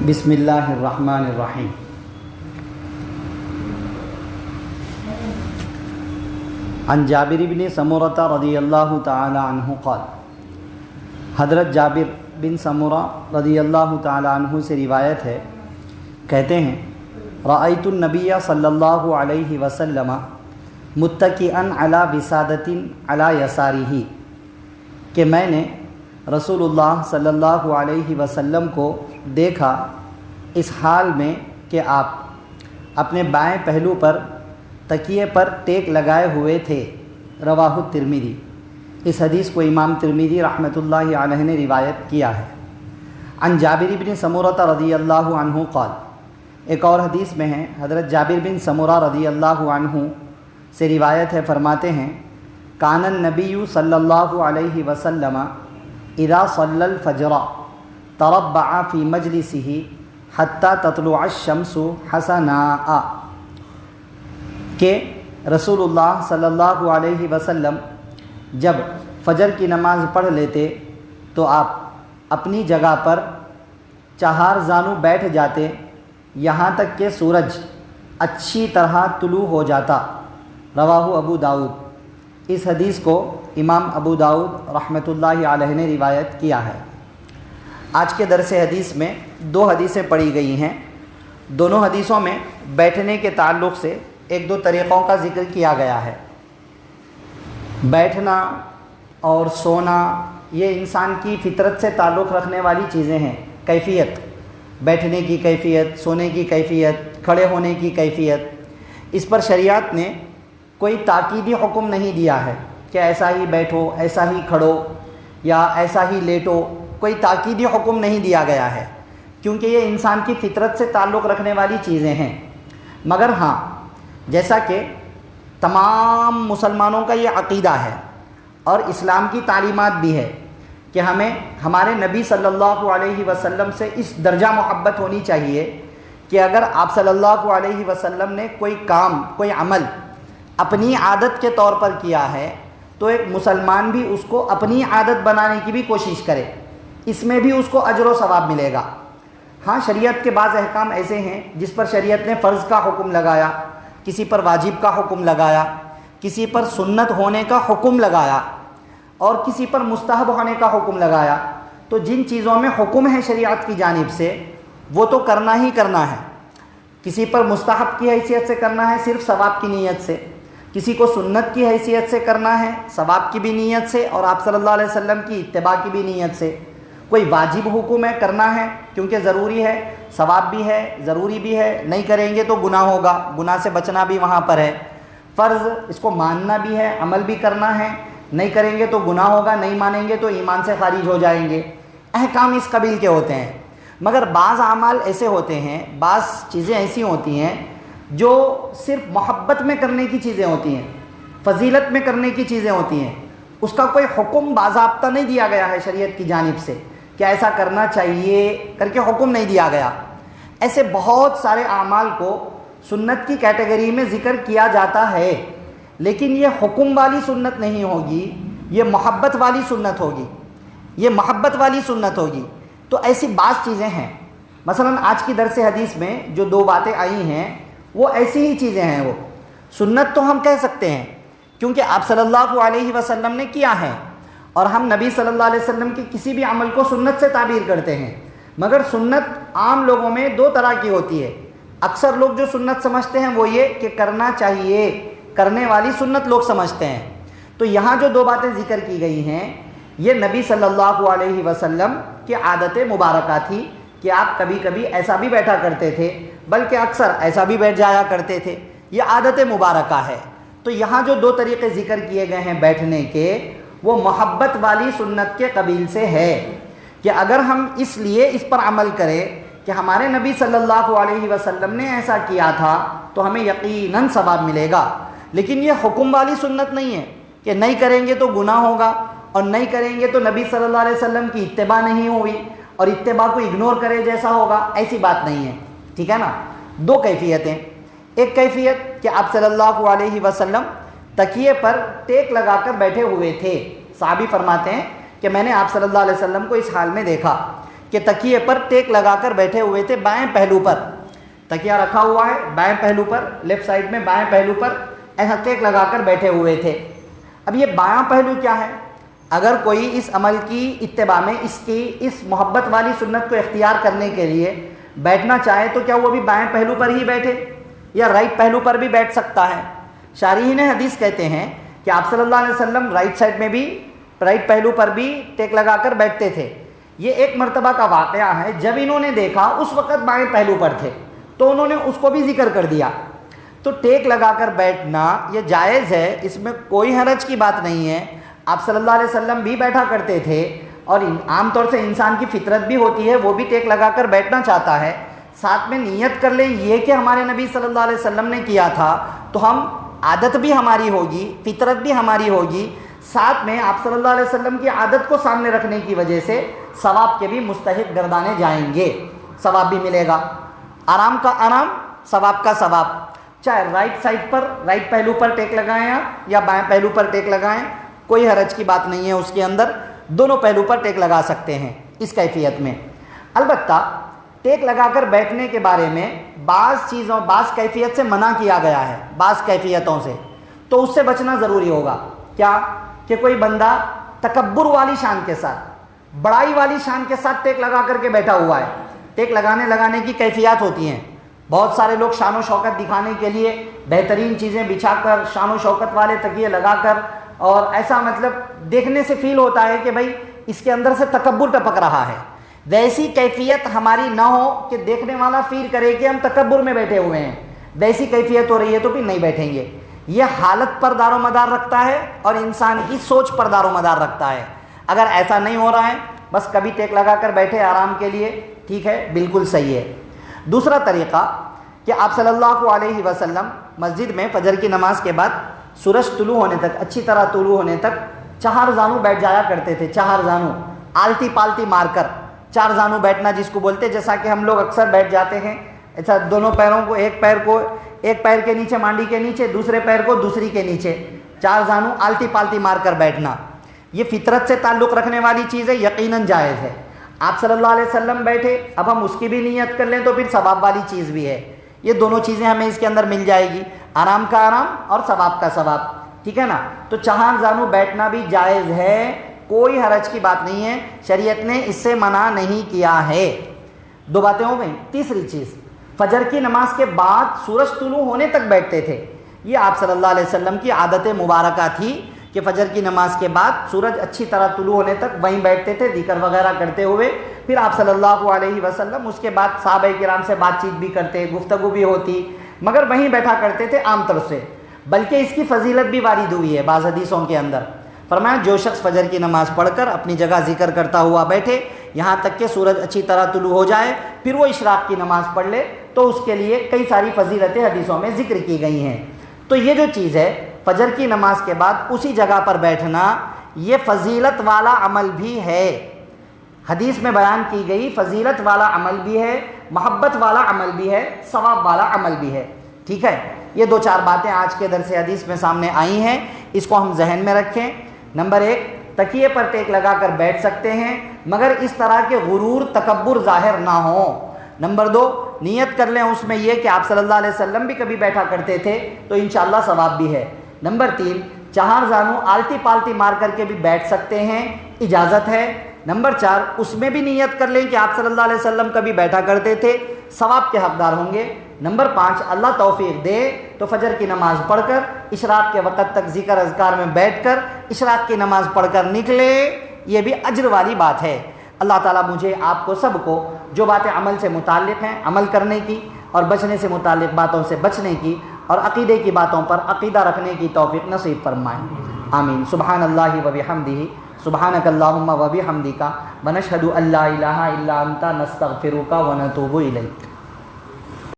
بسم اللہ الرحمن الرحیم۔ عن جابر بن سمرہ رضی اللہ تعالی عنہ قال، حضرت جابر بن سمرہ رضی اللہ تعالی عنہ سے روایت ہے، کہتے ہیں رأیت النبی صلی اللہ علیہ وسلم متکئا علی وسادۃ علی یسارہ، کہ میں نے رسول اللہ صلی اللہ علیہ وسلم کو دیکھا اس حال میں کہ آپ اپنے بائیں پہلو پر تکیے پر ٹیک لگائے ہوئے تھے۔ رواہ الترمذی، اس حدیث کو امام ترمذی رحمۃ اللہ علیہ نے روایت کیا ہے۔ عن جابر بن سمرہ رضی اللہ عنہ قال، ایک اور حدیث میں ہے، حضرت جابر بن سمرہ رضی اللہ عنہ سے روایت ہے، فرماتے ہیں کان النبی صلی اللہ علیہ وسلم اذا صلی الفجر تربع فی مجلسہ حتی تطلع الشمس حسناء، کہ رسول اللہ صلی اللہ علیہ وسلم جب فجر کی نماز پڑھ لیتے تو آپ اپنی جگہ پر چہار زانو بیٹھ جاتے یہاں تک کہ سورج اچھی طرح طلوع ہو جاتا۔ رواہ ابو داؤد، اس حدیث کو امام ابو داؤد رحمۃ اللہ علیہ نے روایت کیا ہے۔ آج کے درس حدیث میں دو حدیثیں پڑھی گئی ہیں، دونوں حدیثوں میں بیٹھنے کے تعلق سے ایک دو طریقوں کا ذکر کیا گیا ہے۔ بیٹھنا اور سونا یہ انسان کی فطرت سے تعلق رکھنے والی چیزیں ہیں، کیفیت، بیٹھنے کی کیفیت، سونے کی کیفیت، کھڑے ہونے کی کیفیت، اس پر شریعت نے کوئی تاکیدی حکم نہیں دیا ہے کہ ایسا ہی بیٹھو، ایسا ہی کھڑو یا ایسا ہی لیٹو، کوئی تاکیدی حکم نہیں دیا گیا ہے، کیونکہ یہ انسان کی فطرت سے تعلق رکھنے والی چیزیں ہیں۔ مگر ہاں، جیسا کہ تمام مسلمانوں کا یہ عقیدہ ہے اور اسلام کی تعلیمات بھی ہے کہ ہمیں ہمارے نبی صلی اللہ علیہ وسلم سے اس درجہ محبت ہونی چاہیے کہ اگر آپ صلی اللہ علیہ وسلم نے کوئی کام، کوئی عمل اپنی عادت کے طور پر کیا ہے تو ایک مسلمان بھی اس کو اپنی عادت بنانے کی بھی کوشش کرے، اس میں بھی اس کو اجر و ثواب ملے گا۔ ہاں، شریعت کے بعض احکام ایسے ہیں جس پر شریعت نے فرض کا حکم لگایا، کسی پر واجب کا حکم لگایا، کسی پر سنت ہونے کا حکم لگایا اور کسی پر مستحب ہونے کا حکم لگایا۔ تو جن چیزوں میں حکم ہے شریعت کی جانب سے وہ تو کرنا ہی کرنا ہے، کسی پر مستحب کی حیثیت سے کرنا ہے صرف ثواب کی نیت سے، کسی کو سنت کی حیثیت سے کرنا ہے ثواب کی بھی نیت سے اور آپ صلی اللہ علیہ وسلم کی اتباع کی بھی نیت سے، کوئی واجب حکم ہے کرنا ہے کیونکہ ضروری ہے، ثواب بھی ہے، ضروری بھی ہے، نہیں کریں گے تو گناہ ہوگا، گناہ سے بچنا بھی وہاں پر ہے، فرض اس کو ماننا بھی ہے، عمل بھی کرنا ہے، نہیں کریں گے تو گناہ ہوگا، نہیں مانیں گے تو ایمان سے خارج ہو جائیں گے، احکام اس قبیل کے ہوتے ہیں۔ مگر بعض اعمال ایسے ہوتے ہیں، بعض چیزیں ایسی ہوتی ہیں جو صرف محبت میں کرنے کی چیزیں ہوتی ہیں، فضیلت میں کرنے کی چیزیں ہوتی ہیں، اس کا کوئی حکم باضابطہ نہیں دیا گیا ہے شریعت کی جانب سے کہ ایسا کرنا چاہیے کر کے حکم نہیں دیا گیا۔ ایسے بہت سارے اعمال کو سنت کی کیٹیگری میں ذکر کیا جاتا ہے، لیکن یہ حکم والی سنت نہیں ہوگی، یہ محبت والی سنت ہوگی، یہ محبت والی سنت ہوگی۔ تو ایسی بعض چیزیں ہیں، مثلا آج کی درس حدیث میں جو دو باتیں آئی ہیں وہ ایسی ہی چیزیں ہیں، وہ سنت تو ہم کہہ سکتے ہیں کیونکہ آپ صلی اللہ علیہ وسلم نے کیا ہے اور ہم نبی صلی اللہ علیہ وسلم کے کسی بھی عمل کو سنت سے تعبیر کرتے ہیں۔ مگر سنت عام لوگوں میں دو طرح کی ہوتی ہے، اکثر لوگ جو سنت سمجھتے ہیں وہ یہ کہ کرنا چاہیے، کرنے والی سنت لوگ سمجھتے ہیں۔ تو یہاں جو دو باتیں ذکر کی گئی ہیں یہ نبی صلی اللہ علیہ وسلم کی عادت مبارکہ تھی کہ آپ کبھی کبھی ایسا بھی بیٹھا کرتے تھے، بلکہ اکثر ایسا بھی بیٹھ جایا کرتے تھے، یہ عادت مبارکہ ہے۔ تو یہاں جو دو طریقے ذکر کیے گئے ہیں بیٹھنے کے، وہ محبت والی سنت کے قبیل سے ہے کہ اگر ہم اس لیے اس پر عمل کریں کہ ہمارے نبی صلی اللہ علیہ وسلم نے ایسا کیا تھا تو ہمیں یقیناً ثواب ملے گا، لیکن یہ حکم والی سنت نہیں ہے کہ نہیں کریں گے تو گناہ ہوگا اور نہیں کریں گے تو نبی صلی اللہ علیہ وسلم کی اتباع نہیں ہوئی اور اتباع کو اگنور کرے جیسا ہوگا، ایسی بات نہیں ہے، ٹھیک ہے نا۔ دو کیفیتیں، ایک کیفیت کہ آپ صلی اللہ علیہ وسلم تکیے پر ٹیک لگا کر بیٹھے ہوئے تھے، صحابی فرماتے ہیں کہ میں نے آپ صلی اللہ علیہ وسلم کو اس حال میں دیکھا کہ کہ تکیے پر ٹیک لگا کر بیٹھے ہوئے تھے بائیں پہلو پر، تکیہ رکھا ہوا ہے بائیں پہلو پر، لیفٹ سائڈ میں بائیں پہلو پر ایسا ٹیک لگا کر بیٹھے ہوئے تھے۔ اب یہ بایاں پہلو کیا ہے؟ اگر کوئی اس عمل کی اتباع میں اس محبت والی سنت کو اختیار کرنے کے لیے بیٹھنا چاہے تو کیا وہ بھی بائیں پہلو پر ہی بیٹھے یا رائٹ پہلو پر بھی بیٹھ سکتا ہے؟ شارحین حدیث کہتے ہیں کہ آپ صلی اللہ علیہ وسلم رائٹ سائڈ میں بھی، رائٹ پہلو پر بھی ٹیک لگا کر بیٹھتے تھے۔ یہ ایک مرتبہ کا واقعہ ہے، جب انہوں نے دیکھا اس وقت بائیں پہلو پر تھے تو انہوں نے اس کو بھی ذکر کر دیا۔ تو ٹیک لگا کر بیٹھنا یہ جائز ہے، اس میں کوئی حرج کی بات نہیں ہے۔ آپ صلی اللہ علیہ وسلم بھی بیٹھا کرتے تھے، اور عام طور سے انسان کی فطرت بھی ہوتی ہے، وہ بھی ٹیک لگا کر بیٹھنا چاہتا ہے۔ ساتھ میں نیت کر لیں یہ کہ ہمارے نبی صلی اللہ علیہ وسلم نے کیا تھا، تو ہم عادت بھی ہماری ہوگی، فطرت بھی ہماری ہوگی، ساتھ میں آپ صلی اللہ علیہ وسلم کی عادت کو سامنے رکھنے کی وجہ سے ثواب کے بھی مستحق گردانے جائیں گے، ثواب بھی ملے گا، آرام کا آرام، ثواب کا ثواب۔ چاہے رائٹ سائڈ پر، رائٹ پہلو پر ٹیک لگائیں آپ یا بائیں پہلو پر ٹیک لگائیں، کوئی حرج کی بات نہیں ہے اس کے اندر، دونوں پہلو پر ٹیک لگا سکتے ہیں اس کیفیت میں۔ البتہ ٹیک لگا کر بیٹھنے کے بارے میں بعض چیزوں، بعض کیفیت سے منع کیا گیا ہے، بعض کیفیتوں سے، تو اس سے بچنا ضروری ہوگا۔ کیا کہ کوئی بندہ تکبر والی شان کے ساتھ، بڑائی والی شان کے ساتھ ٹیک لگا کر کے بیٹھا ہوا ہے۔ ٹیک لگانے کی کیفیات ہوتی ہیں، بہت سارے لوگ شان و شوکت دکھانے کے لیے بہترین چیزیں بچھا کر، شان و شوکت والے تکیے لگا کر، اور ایسا مطلب دیکھنے سے فیل ہوتا ہے کہ بھائی اس کے اندر سے تکبر ٹپک رہا ہے۔ ویسی کیفیت ہماری نہ ہو کہ دیکھنے والا فیل کرے کہ ہم تکبر میں بیٹھے ہوئے ہیں، ویسی کیفیت ہو رہی ہے تو پھر نہیں بیٹھیں گے۔ یہ حالت پر دار و مدار رکھتا ہے اور انسان کی سوچ پر دار و مدار رکھتا ہے۔ اگر ایسا نہیں ہو رہا ہے، بس کبھی ٹیک لگا کر بیٹھے آرام کے لیے، ٹھیک ہے، بالکل صحیح ہے۔ دوسرا طریقہ کہ آپ صلی اللہ علیہ وسلم مسجد میں فجر کی نماز کے بعد سورج طلوع ہونے تک، اچھی طرح طلوع ہونے تک چہار زانو بیٹھ جایا کرتے تھے، چہار زانو آلتی پالتی مار کر، چار زانو بیٹھنا جس کو بولتے، جیسا کہ ہم لوگ اکثر بیٹھ جاتے ہیں، ایسا دونوں پیروں کو، ایک پیر کے نیچے مانڈی کے نیچے، دوسرے پیر کو دوسری کے نیچے، چار زانو آلتی پالتی مار کر بیٹھنا، یہ فطرت سے تعلق رکھنے والی چیز ہے، یقیناً جائز ہے۔ آپ صلی اللہ علیہ وسلم بیٹھے، اب ہم اس کی بھی نیت کر لیں تو پھر ثواب والی چیز بھی ہے۔ یہ دونوں چیزیں ہمیں اس کے اندر مل جائے گی، آرام کا آرام اور ثواب کا ثواب، ٹھیک ہے نا۔ تو چہار زانو بیٹھنا بھی جائز ہے، کوئی حرج کی بات نہیں ہے، شریعت نے اس سے منع نہیں کیا ہے۔ دو باتیں ہو گئیں۔ تیسری چیز، فجر کی نماز کے بعد سورج طلوع ہونے تک بیٹھتے تھے، یہ آپ صلی اللہ علیہ وسلم کی عادت مبارکہ تھی کہ فجر کی نماز کے بعد سورج اچھی طرح طلوع ہونے تک وہیں بیٹھتے تھے ذکر وغیرہ کرتے ہوئے، پھر آپ صلی اللہ علیہ وسلم اس کے بعد صحابہ کرام سے بات چیت بھی کرتے، گفتگو بھی ہوتی، مگر وہیں بیٹھا کرتے تھے عام طور سے۔ بلکہ اس کی فضیلت بھی وارد ہوئی ہے بعض حدیثوں کے اندر، فرمایا جو شخص فجر کی نماز پڑھ کر اپنی جگہ ذکر کرتا ہوا بیٹھے یہاں تک کہ سورج اچھی طرح طلوع ہو جائے، پھر وہ اشراق کی نماز پڑھ لے، تو اس کے لیے کئی ساری فضیلتیں حدیثوں میں ذکر کی گئی ہیں۔ تو یہ جو چیز ہے فجر کی نماز کے بعد اسی جگہ پر بیٹھنا، یہ فضیلت والا عمل بھی ہے، حدیث میں بیان کی گئی فضیلت والا عمل بھی ہے، محبت والا عمل بھی ہے، ثواب والا عمل بھی ہے، ٹھیک ہے۔ یہ دو چار باتیں آج کے درس حدیث میں سامنے آئی ہیں، اس کو ہم ذہن میں رکھیں۔ نمبر 1، تکیے پر ٹیک لگا کر بیٹھ سکتے ہیں مگر اس طرح کے غرور تکبر ظاہر نہ ہو۔ نمبر 2، نیت کر لیں اس میں یہ کہ آپ صلی اللہ علیہ وسلم بھی کبھی بیٹھا کرتے تھے تو انشاءاللہ ثواب بھی ہے۔ نمبر 3، چہار زانو آلتی پالتی مار کر کے بھی بیٹھ سکتے ہیں، اجازت ہے۔ نمبر 4، اس میں بھی نیت کر لیں کہ آپ صلی اللہ علیہ وسلم کبھی بیٹھا کرتے تھے، ثواب کے حقدار ہوں گے۔ نمبر 5، اللہ توفیق دے تو فجر کی نماز پڑھ کر اشراق کے وقت تک ذکر اذکار میں بیٹھ کر اشراق کی نماز پڑھ کر نکلے، یہ بھی اجر والی بات ہے۔ اللہ تعالیٰ مجھے آپ کو سب کو جو باتیں عمل سے متعلق ہیں عمل کرنے کی، اور بچنے سے متعلق باتوں سے بچنے کی، اور عقیدے کی باتوں پر عقیدہ رکھنے کی توفیق نصیب فرمائیں، آمین۔ سبحان اللہ و بحمدہ، سبحانک اللہم و بحمدک، ونشہد ان لا الہ الا انت، نستغفرک و نتوب الیک۔